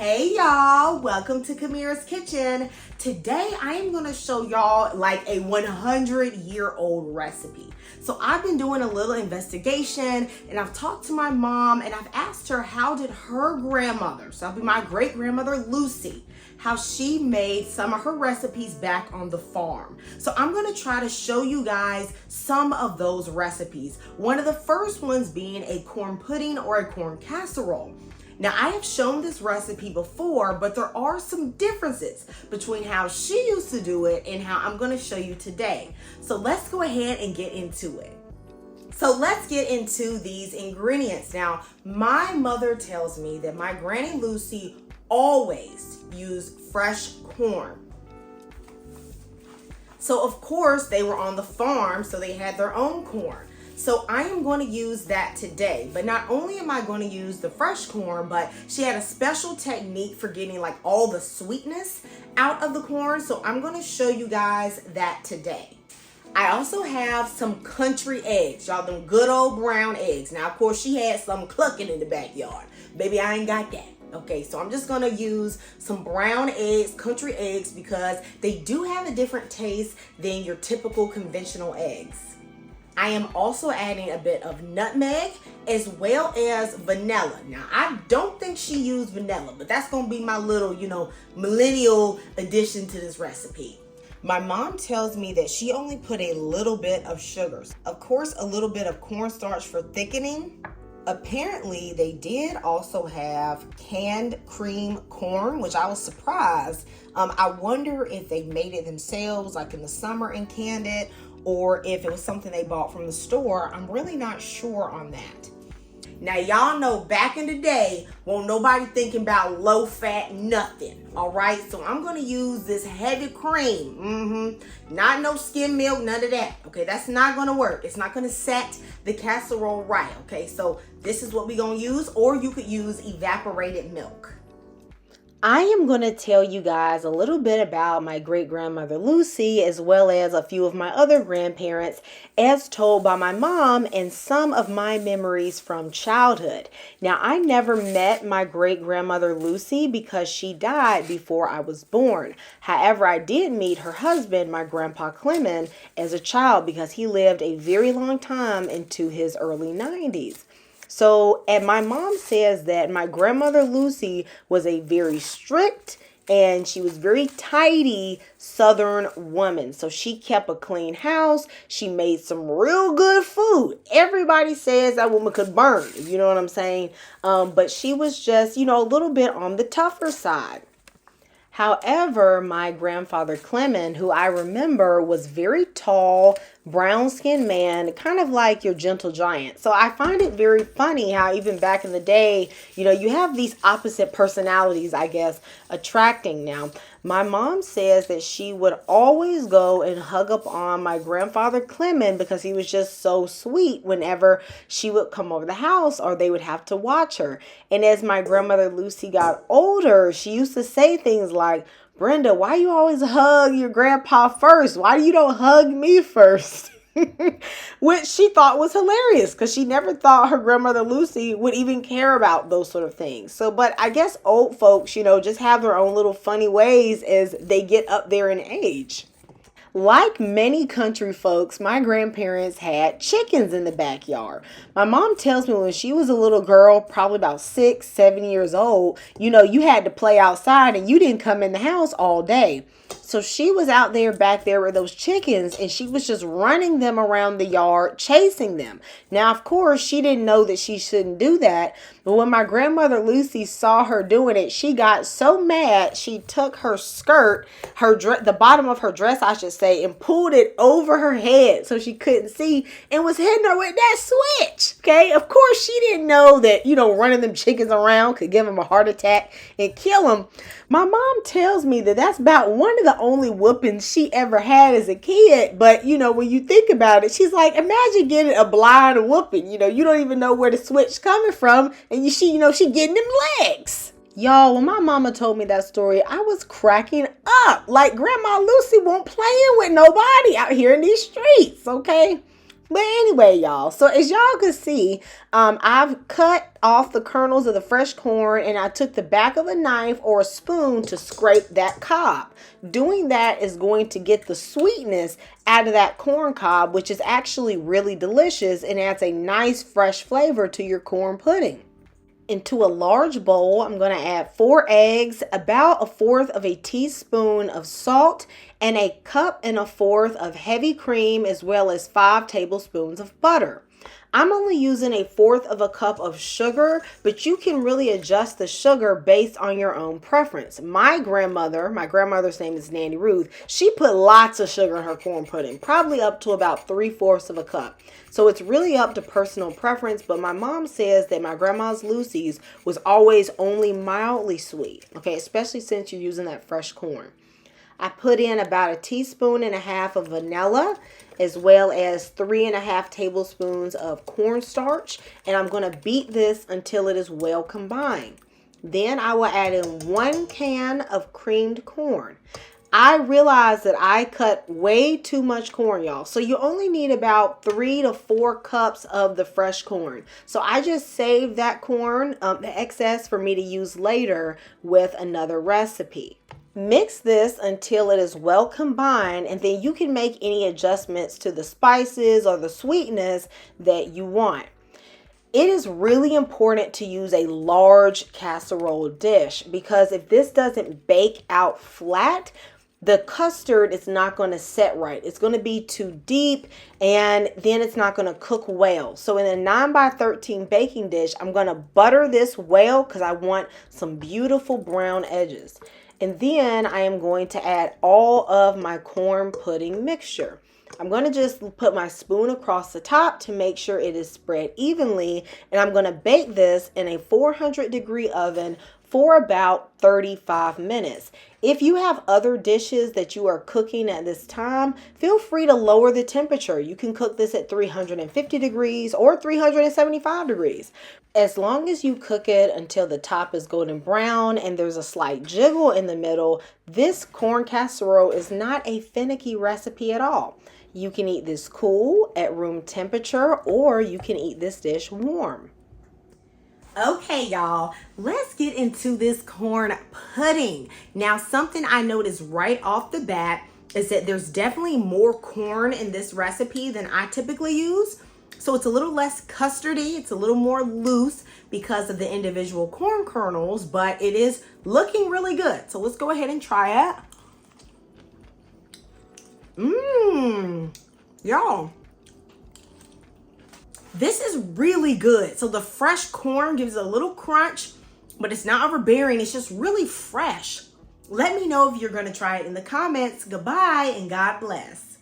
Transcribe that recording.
Hey y'all, welcome to Kamira's Kitchen. Today I am going to show y'all like a 100-year-old recipe. So I've been doing a little investigation and I've talked to my mom and I've asked her how did her grandmother, so that'll be my great grandmother Lucy, how she made some of her recipes back on the farm. So I'm going to try to show you guys some of those recipes. One of the first ones being a corn pudding or a corn casserole. Now, I have shown this recipe before, but there are some differences between how she used to do it and how I'm going to show you today. So let's go ahead and get into it. So let's get into these ingredients. Now, my mother tells me that my Granny Lucy always used fresh corn. So of course they were on the farm, so they had their own corn. So I am going to use that today, but not only am I going to use the fresh corn, but she had a special technique for getting like all the sweetness out of the corn. So I'm going to show you guys that today. I also have some country eggs, y'all, them good old brown eggs. Now, of course, she had some clucking in the backyard. Baby, I ain't got that. Okay, so I'm just gonna use some brown eggs, country eggs, because they do have a different taste than your typical conventional eggs. I am also adding a bit of nutmeg as well as vanilla. Now, I don't think she used vanilla, but that's gonna be my little, millennial addition to this recipe. My mom tells me that she only put a little bit of sugars. Of course, a little bit of cornstarch for thickening. Apparently, they did also have canned cream corn, which I was surprised. I wonder if they made it themselves, like in the summer and canned it, or if it was something they bought from the store. I'm really not sure on that. Now, y'all know back in the day, won't nobody thinking about low fat nothing, all right? So I'm gonna use this heavy cream, not no skim milk, none of that, okay? That's not gonna work. It's not gonna set the casserole right, okay? So this is what we're gonna use, or you could use evaporated milk. I am going to tell you guys a little bit about my great-grandmother Lucy, as well as a few of my other grandparents, as told by my mom, and some of my memories from childhood. Now, I never met my great-grandmother Lucy because she died before I was born. However, I did meet her husband, my grandpa Clement, as a child because he lived a very long time into his early 90s. So, and my mom says that my grandmother Lucy was a very strict and she was very tidy Southern woman. So she kept a clean house. She made some real good food. Everybody says that woman could burn, you know what I'm saying? But she was just, a little bit on the tougher side. However, my grandfather Clement, who I remember was very tall, brown-skinned man, kind of like your gentle giant. So I find it very funny how even back in the day, you have these opposite personalities, I guess, attracting. Now, my mom says that she would always go and hug up on my grandfather Clement because he was just so sweet whenever she would come over the house or they would have to watch her. And as my grandmother Lucy got older, she used to say things like, "Brenda, why you always hug your grandpa first? Why you don't hug me first?" Which she thought was hilarious because she never thought her grandmother Lucy would even care about those sort of things. So, but I guess old folks, just have their own little funny ways as they get up there in age. Like many country folks, my grandparents had chickens in the backyard. My mom tells me when she was a little girl, probably about 6, 7 years old, you had to play outside and you didn't come in the house all day. So she was out there back there with those chickens and she was just running them around the yard, chasing them. Now, of course, she didn't know that she shouldn't do that. But when my grandmother Lucy saw her doing it, she got so mad, she took her skirt, the bottom of her dress, I should say, and pulled it over her head so she couldn't see and was hitting her with that switch. Okay, of course, she didn't know that, running them chickens around could give them a heart attack and kill them. My mom tells me that that's about one of the only whoopings she ever had as a kid. But, when you think about it, she's like, imagine getting a blind whooping. You don't even know where the switch coming from. And she getting them legs. Y'all, when my mama told me that story, I was cracking up. Like Grandma Lucy won't playing with nobody out here in these streets, okay? But anyway, y'all, so as y'all can see, I've cut off the kernels of the fresh corn and I took the back of a knife or a spoon to scrape that cob. Doing that is going to get the sweetness out of that corn cob, which is actually really delicious and adds a nice fresh flavor to your corn pudding. Into a large bowl, I'm going to add 4 eggs, about 1/4 of a teaspoon of salt, and 1 1/4 cups of heavy cream, as well as 5 tablespoons of butter. I'm only using 1/4 cup of sugar, but you can really adjust the sugar based on your own preference. My grandmother's name is Nanny Ruth, she put lots of sugar in her corn pudding, probably up to about 3/4 cup. So it's really up to personal preference, but my mom says that my grandma's Lucy's was always only mildly sweet, okay, especially since you're using that fresh corn. I put in about 1.5 teaspoons of vanilla, as well as 3.5 tablespoons of cornstarch, and I'm going to beat this until it is well combined. Then I will add in 1 can of creamed corn. I realize that I cut way too much corn, y'all. So you only need about 3 to 4 cups of the fresh corn. So I just saved that corn, the excess, for me to use later with another recipe. Mix this until it is well combined, and then you can make any adjustments to the spices or the sweetness that you want. It is really important to use a large casserole dish, because if this doesn't bake out flat, the custard is not going to set right. It's going to be too deep, and then it's not going to cook well. So in a 9x13 baking dish, I'm going to butter this well because I want some beautiful brown edges. And then I am going to add all of my corn pudding mixture. I'm going to just put my spoon across the top to make sure it is spread evenly, and I'm going to bake this in a 400-degree oven for about 35 minutes. If you have other dishes that you are cooking at this time, feel free to lower the temperature. You can cook this at 350 degrees or 375 degrees. As long as you cook it until the top is golden brown and there's a slight jiggle in the middle, this corn casserole is not a finicky recipe at all. You can eat this cool at room temperature, or you can eat this dish warm. Okay, y'all, let's get into this corn pudding. Now, something I noticed right off the bat is that there's definitely more corn in this recipe than I typically use. So it's a little less custardy, it's a little more loose because of the individual corn kernels, but it is looking really good. So let's go ahead and try it. Y'all, this is really good. So the fresh corn gives a little crunch, but it's not overbearing. It's just really fresh. Let me know if you're going to try it in the comments. Goodbye and God bless.